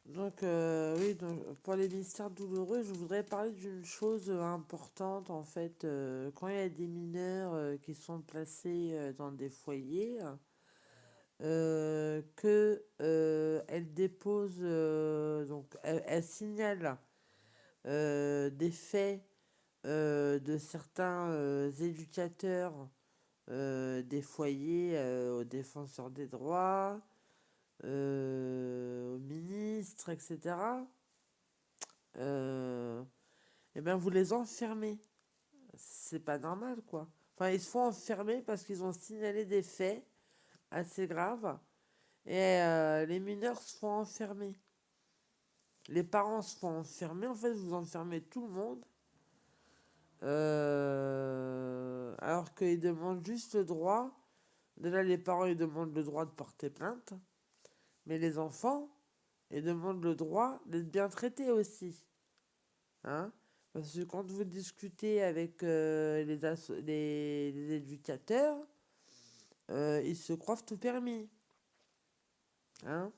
Donc, oui, donc, pour les mystères douloureux, je voudrais parler d'une chose importante, en fait. Quand il y a des mineurs qui sont placés dans des foyers, que elles déposent, donc, elles signalent des faits de certains éducateurs des foyers aux défenseurs des droits, aux ministres, etc. euh, et bien vous les enfermez. C'est pas normal, quoi. Enfin, ils se font enfermer parce qu'ils ont signalé des faits assez graves et les mineurs se font enfermer. Les parents se font enfermer, en fait, vous enfermez tout le monde. Alors qu'ils demandent juste le droit. Déjà, les parents, ils demandent le droit de porter plainte. Mais les enfants, ils demandent le droit d'être bien traités aussi. Hein? Parce que quand vous discutez avec les éducateurs, ils se croient tout permis. Hein?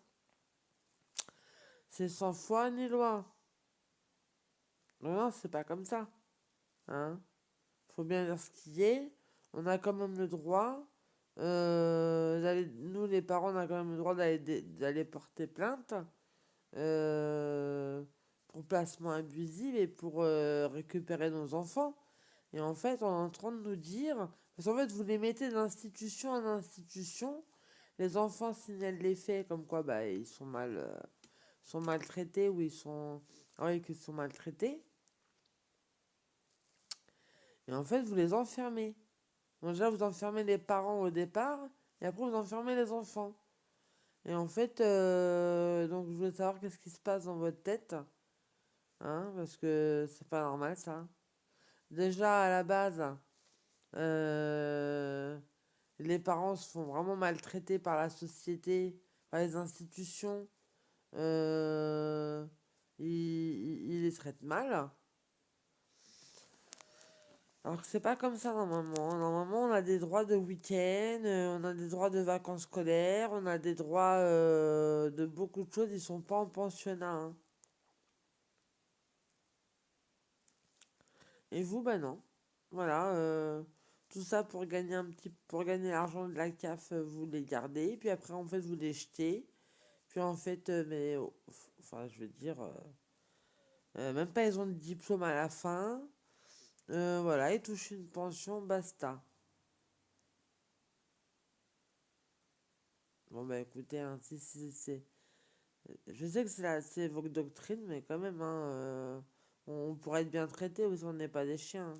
C'est sans foi ni loi. Non, non, c'est pas comme ça. Hein? Faut bien dire ce qui est. On a quand même le droit. Nous, les parents, on a quand même le droit d'aller porter plainte euh, pour placement abusif et pour récupérer nos enfants. Et en fait, on est en train de nous dire, parce qu'en fait, vous les mettez d'institution en institution, les enfants signalent les faits comme quoi bah, ils sont maltraités ou ils sont, ah oui, qu'ils sont maltraités. Et en fait, vous les enfermez. Donc déjà, vous enfermez les parents au départ, et après, vous enfermez les enfants. Et en fait, donc je voulais savoir qu'est-ce qui se passe dans votre tête, hein, parce que c'est pas normal ça. Déjà, à la base, euh, les parents se font vraiment maltraiter par la société, par les institutions. Euh, ils les traitent mal. Alors que c'est pas comme ça normalement. Normalement, on a des droits de week-end, on a des droits de vacances scolaires, on a des droits de beaucoup de choses. Ils sont pas en pensionnat. Hein. Et vous, bah non. Voilà. Tout ça pour gagner l'argent de la CAF, vous les gardez. Puis après, en fait, vous les jetez. Puis en fait, enfin, je veux dire, même pas ils ont de diplôme à la fin. Voilà, ils touchent une pension, basta. Bon, bah écoutez, hein, je sais que c'est votre doctrine, mais quand même, hein, on pourrait être bien traité aussi, on n'est pas des chiens. Hein.